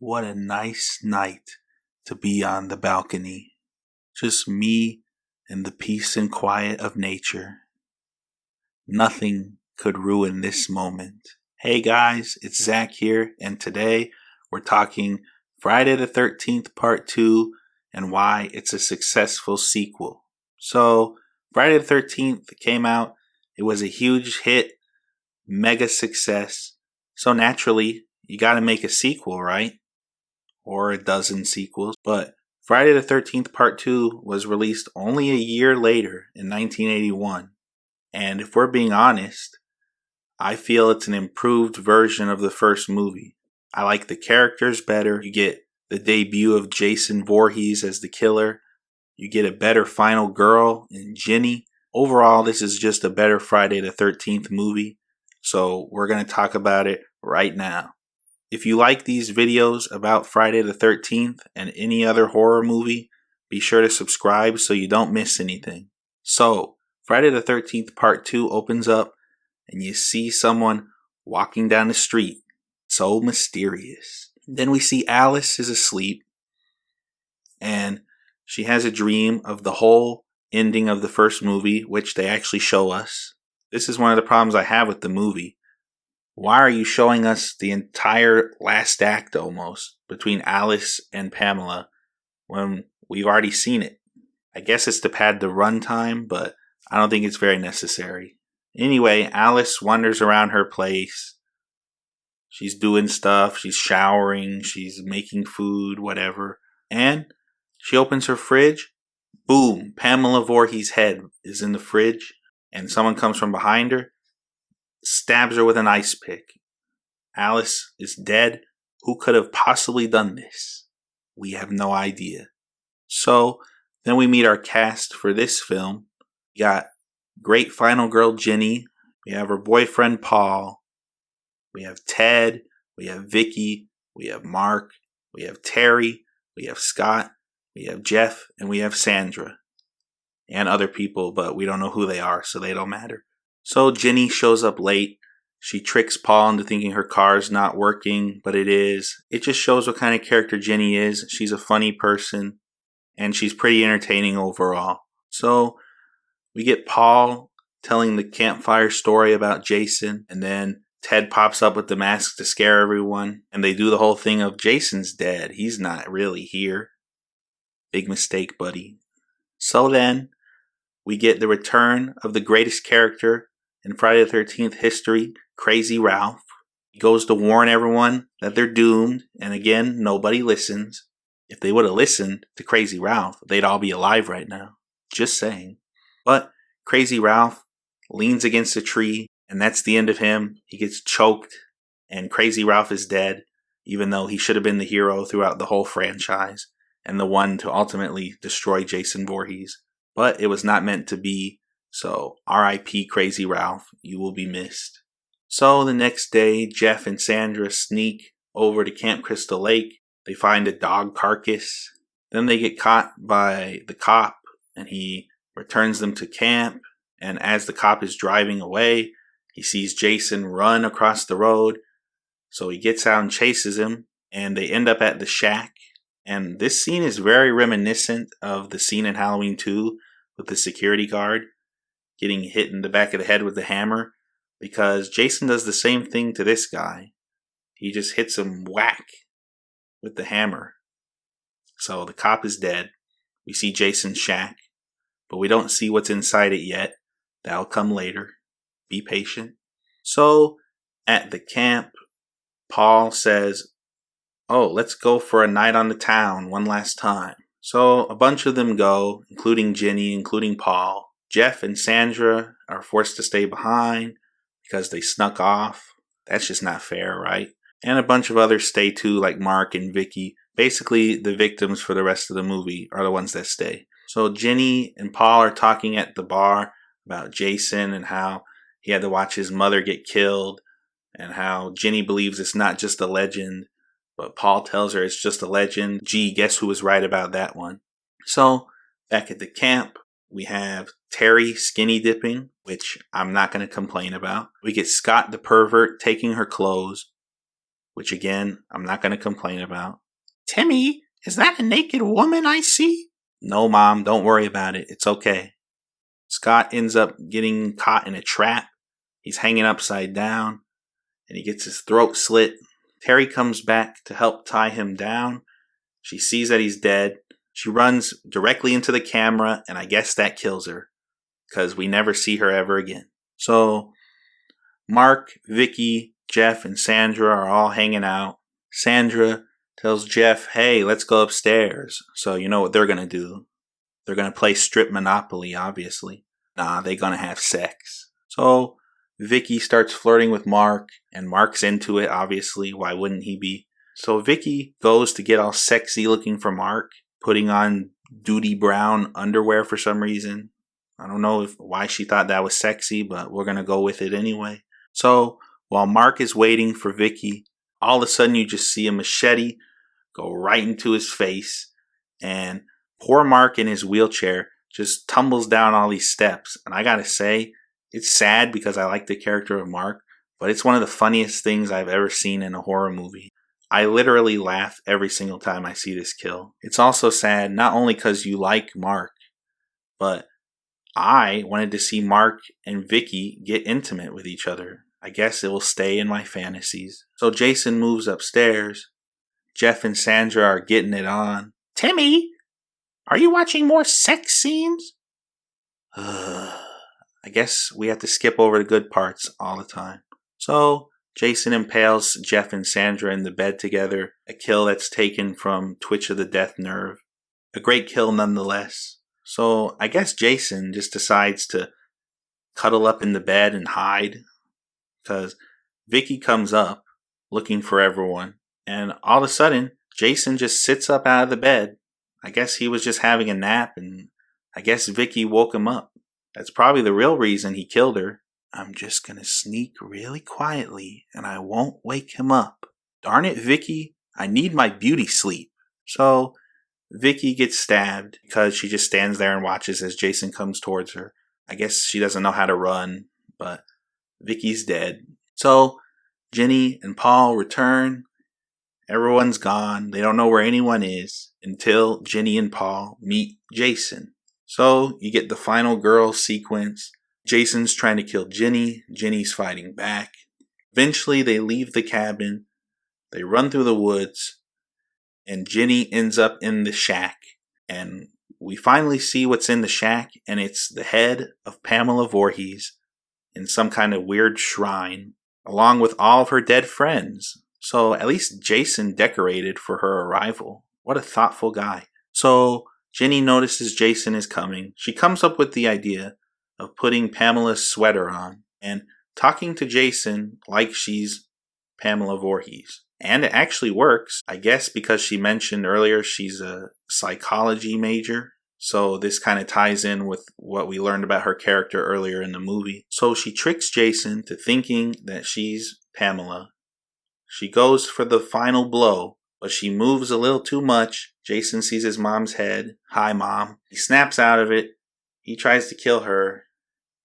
What a nice night to be on the balcony. Just me and the peace and quiet of nature. Nothing could ruin this moment. Hey guys, it's Zach here, and today we're talking Friday the 13th Part 2 and why it's a successful sequel. So, Friday the 13th came out, it was a huge hit, mega success. So naturally, you gotta make a sequel, right? Or a dozen sequels. But Friday the 13th Part 2 was released only a year later in 1981. And if we're being honest, I feel it's an improved version of the first movie. I like the characters better. You get the debut of Jason Voorhees as the killer. You get a better final girl in Ginny. Overall, this is just a better Friday the 13th movie. So we're going to talk about it right now. If you like these videos about Friday the 13th and any other horror movie, be sure to subscribe so you don't miss anything. So, Friday the 13th Part 2 opens up and you see someone walking down the street. So mysterious. Then we see Alice is asleep and she has a dream of the whole ending of the first movie, which they actually show us. This is one of the problems I have with the movie. Why are you showing us the entire last act almost between Alice and Pamela when we've already seen it? I guess it's to pad the runtime, but I don't think it's very necessary. Anyway, Alice wanders around her place. She's doing stuff, she's showering, she's making food, whatever. And she opens her fridge. Boom, Pamela Voorhees' head is in the fridge, and someone comes from behind her, stabs her with an ice pick. Alice is dead. Who could have possibly done this? We have no idea. So, then we meet our cast for this film. We got great final girl Ginny. We have her boyfriend Paul. We have Ted. We have Vicky. We have Mark. We have Terry. We have Scott. We have Jeff. And we have Sandra. And other people, but we don't know who they are, so they don't matter. So Ginny shows up late. She tricks Paul into thinking her car's not working, but it is. It just shows what kind of character Ginny is. She's a funny person, and she's pretty entertaining overall. So we get Paul telling the campfire story about Jason, and then Ted pops up with the mask to scare everyone, and they do the whole thing of Jason's dead. He's not really here. Big mistake, buddy. So then, we get the return of the greatest character in Friday the 13th history, Crazy Ralph. He goes to warn everyone that they're doomed, and again, nobody listens. If they would have listened to Crazy Ralph, they'd all be alive right now. Just saying. But Crazy Ralph leans against a tree, and that's the end of him. He gets choked, and Crazy Ralph is dead, even though he should have been the hero throughout the whole franchise, and the one to ultimately destroy Jason Voorhees. But it was not meant to be, so R.I.P. Crazy Ralph, you will be missed. So the next day, Jeff and Sandra sneak over to Camp Crystal Lake. They find a dog carcass. Then they get caught by the cop, and he returns them to camp. And as the cop is driving away, he sees Jason run across the road. So he gets out and chases him, and they end up at the shack. And this scene is very reminiscent of the scene in Halloween 2 with the security guard getting hit in the back of the head with the hammer, because Jason does the same thing to this guy. He just hits him whack with the hammer. So the cop is dead. We see Jason's shack, but we don't see what's inside it yet. That'll come later. Be patient. So at the camp, Paul says, "Oh, let's go for a night on the town one last time." So a bunch of them go, including Ginny, including Paul. Jeff and Sandra are forced to stay behind because they snuck off. That's just not fair, right? And a bunch of others stay too, like Mark and Vicky. Basically, the victims for the rest of the movie are the ones that stay. So Ginny and Paul are talking at the bar about Jason and how he had to watch his mother get killed, and how Ginny believes it's not just a legend, but Paul tells her it's just a legend. Gee, guess who was right about that one? So, back at the camp, we have Terry skinny dipping, which I'm not going to complain about. We get Scott the pervert taking her clothes. which again, I'm not going to complain about. Timmy, is that a naked woman I see? No, Mom, don't worry about it. It's okay. Scott ends up getting caught in a trap. He's hanging upside down, and he gets his throat slit. Terry comes back to help tie him down. She sees that he's dead. She runs directly into the camera, and I guess that kills her, because we never see her ever again. So, Mark, Vicky, Jeff, and Sandra are all hanging out. Sandra tells Jeff, hey, let's go upstairs. So you know what they're going to do. They're going to play strip Monopoly, obviously. Nah, they're going to have sex. So Vicky starts flirting with Mark, and Mark's into it, obviously. Why wouldn't he be? So Vicky goes to get all sexy looking for Mark, putting on duty brown underwear for some reason. I don't know why she thought that was sexy, but we're going to go with it anyway. So while Mark is waiting for Vicky, all of a sudden you just see a machete go right into his face, and poor Mark in his wheelchair just tumbles down all these steps. And I gotta say, it's sad because I like the character of Mark, but it's one of the funniest things I've ever seen in a horror movie. I literally laugh every single time I see this kill. It's also sad, not only because you like Mark, but I wanted to see Mark and Vicky get intimate with each other. I guess it will stay in my fantasies. So Jason moves upstairs. Jeff and Sandra are getting it on. Timmy, are you watching more sex scenes? I guess we have to skip over the good parts all the time. So Jason impales Jeff and Sandra in the bed together. A kill that's taken from Twitch of the Death Nerve. A great kill nonetheless. So I guess Jason just decides to cuddle up in the bed and hide, because Vicky comes up looking for everyone, and all of a sudden Jason just sits up out of the bed. I guess he was just having a nap, and I guess Vicky woke him up. That's probably the real reason he killed her. I'm just gonna sneak really quietly and I won't wake him up. Darn it, Vicky, I need my beauty sleep. So Vicky gets stabbed because she just stands there and watches as Jason comes towards her. I guess she doesn't know how to run, but Vicky's dead. So Jenny and Paul return. Everyone's gone. They don't know where anyone is until Jenny and Paul meet Jason. So you get the final girl sequence. Jason's trying to kill Jenny. Jenny's fighting back. Eventually they leave the cabin. They run through the woods. And Jenny ends up in the shack. And we finally see what's in the shack. And it's the head of Pamela Voorhees in some kind of weird shrine, along with all of her dead friends. So at least Jason decorated for her arrival. What a thoughtful guy. So Jenny notices Jason is coming. She comes up with the idea of putting Pamela's sweater on and talking to Jason like she's Pamela Voorhees. And it actually works, I guess, because she mentioned earlier she's a psychology major. So this kind of ties in with what we learned about her character earlier in the movie. So she tricks Jason to thinking that she's Pamela. She goes for the final blow, but she moves a little too much. Jason sees his mom's head. Hi, Mom. He snaps out of it. He tries to kill her.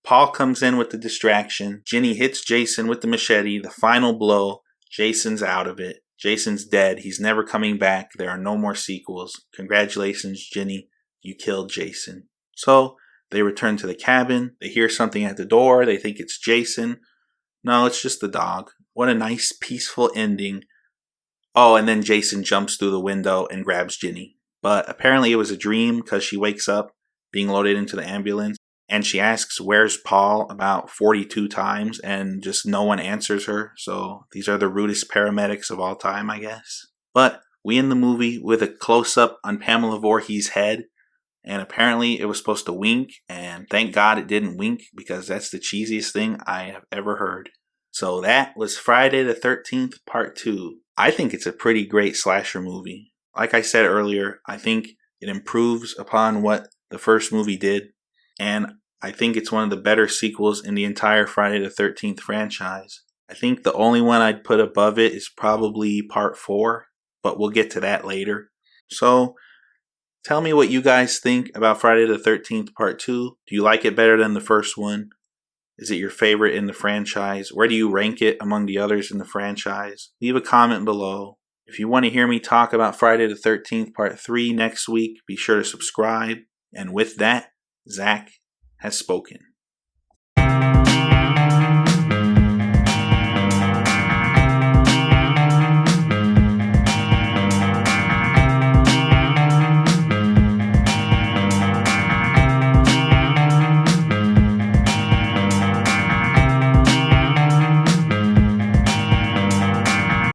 Paul comes in with the distraction. Jenny hits Jason with the machete. The final blow. Jason's out of it. Jason's dead. He's never coming back. There are no more sequels. Congratulations, Jenny. You killed Jason. So they return to the cabin. They hear something at the door. They think it's Jason. No, it's just the dog. What a nice, peaceful ending. Oh, and then Jason jumps through the window and grabs Jenny. But apparently it was a dream because she wakes up being loaded into the ambulance. And she asks, where's Paul, about 42 times, and just no one answers her. So these are the rudest paramedics of all time, I guess. But we end the movie with a close-up on Pamela Voorhees' head. And apparently it was supposed to wink, and thank God it didn't wink, because that's the cheesiest thing I have ever heard. So that was Friday the 13th Part 2. I think it's a pretty great slasher movie. Like I said earlier, I think it improves upon what the first movie did. And I think it's one of the better sequels in the entire Friday the 13th franchise. I think the only one I'd put above it is probably Part 4, but we'll get to that later. So tell me what you guys think about Friday the 13th Part 2. Do you like it better than the first one? Is it your favorite in the franchise? Where do you rank it among the others in the franchise? Leave a comment below. If you want to hear me talk about Friday the 13th Part 3 next week, be sure to subscribe. And with that, Zach has spoken.